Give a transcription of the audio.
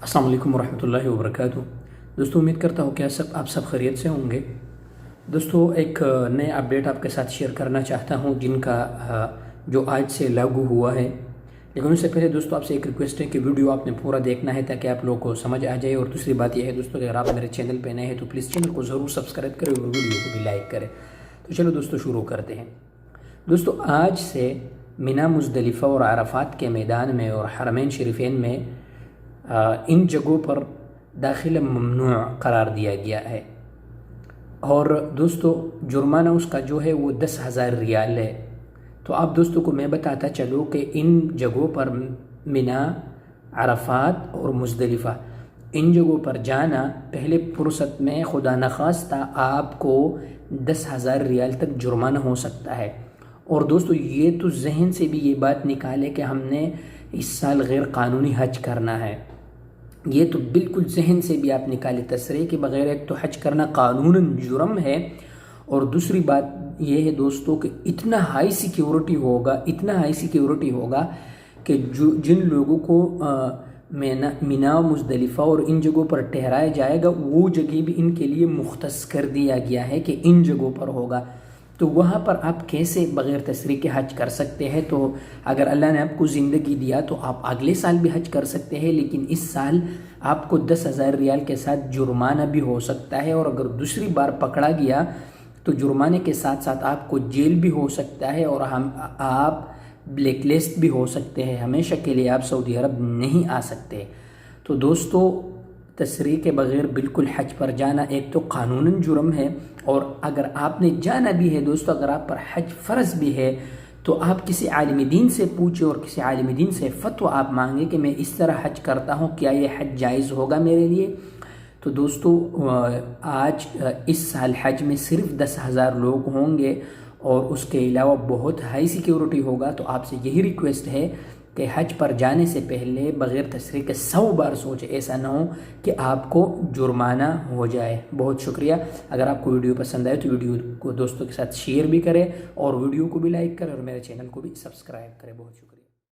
अस्सलाम वालेकुम वरहमतुल्लाहि वबरकातुहू। दोस्तों उम्मीद करता हूँ कि आप सब खैरियत से होंगे। दोस्तों एक नए अपडेट आपके साथ शेयर करना चाहता हूँ जिनका जो आज से लागू हुआ है। लेकिन उससे पहले दोस्तों आपसे एक रिक्वेस्ट है कि वीडियो आपने पूरा देखना है ताकि आप लोगों को समझ आ जाए। और दूसरी बात यह है दोस्तों कि अगर आप मेरे चैनल पे नए हैं तो प्लीज़ चैनल को ज़रूर सब्सक्राइब करें और वीडियो को भी लाइक करें। तो चलो दोस्तों शुरू करते हैं। दोस्तों आज से मिना, मुज़दलिफ़ा और अरफ़ात के मैदान में और हरमैन शरीफैन में इन जगहों पर दाखिला ममनू करार दिया गया है। और दोस्तों जुर्माना उसका जो है वो 10,000 रियाल है। तो आप दोस्तों को मैं बताता चलूँ कि इन जगहों पर मिना, अरफ़ात और मुज़दलिफ़ा इन जगहों पर जाना पहले फुर्सत में खुदा नखास्ता आपको 10,000 रियाल तक जुर्माना हो सकता है। और दोस्तों ये तो जहन से भी ये बात निकाले कि हमने इस साल गैर कानूनी हज करना है, ये तो बिल्कुल जहन से भी आप निकाले तसरीह के बगैर। एक तो हज करना कानूनन जुर्म है और दूसरी बात ये है दोस्तों कि इतना हाई सिक्योरिटी होगा कि जिन लोगों को मिना, मुज़दलिफ़ा और इन जगहों पर ठहराया जाएगा वो जगह भी इनके लिए मुख्तस कर दिया गया है कि इन जगहों पर होगा। तो वहाँ पर आप कैसे बग़ैर तसरीह के हज कर सकते हैं? तो अगर अल्लाह ने आपको ज़िंदगी दिया तो आप अगले साल भी हज कर सकते हैं, लेकिन इस साल आपको 10,000 रियाल के साथ जुर्माना भी हो सकता है। और अगर दूसरी बार पकड़ा गया तो जुर्माने के साथ साथ आपको जेल भी हो सकता है और आप ब्लैक लिस्ट भी हो सकते हैं। हमेशा के लिए आप सऊदी अरब नहीं आ सकते। तो दोस्तों तसरीह के बग़ैर बिल्कुल हज पर जाना एक तो कानूनन जुर्म है, और अगर आपने जाना भी है दोस्तों, अगर आप पर हज फ़र्ज़ भी है तो आप किसी आलिम दीन से पूछे और किसी आलिम दीन से फ़तवा आप मांगे कि मैं इस तरह हज करता हूँ, क्या ये हज जायज़ होगा मेरे लिए? तो दोस्तों आज इस साल हज में सिर्फ 10,000 लोग होंगे और उसके अलावा बहुत हाई सिक्योरिटी होगा। तो आपसे यही रिक्वेस्ट है कि हज पर जाने से पहले बग़ैर तसरीह के 100 बार सोचें, ऐसा ना हो कि आपको जुर्माना हो जाए। बहुत शुक्रिया। अगर आपको वीडियो पसंद आए तो वीडियो को दोस्तों के साथ शेयर भी करें और वीडियो को भी लाइक करें और मेरे चैनल को भी सब्सक्राइब करें। बहुत शुक्रिया।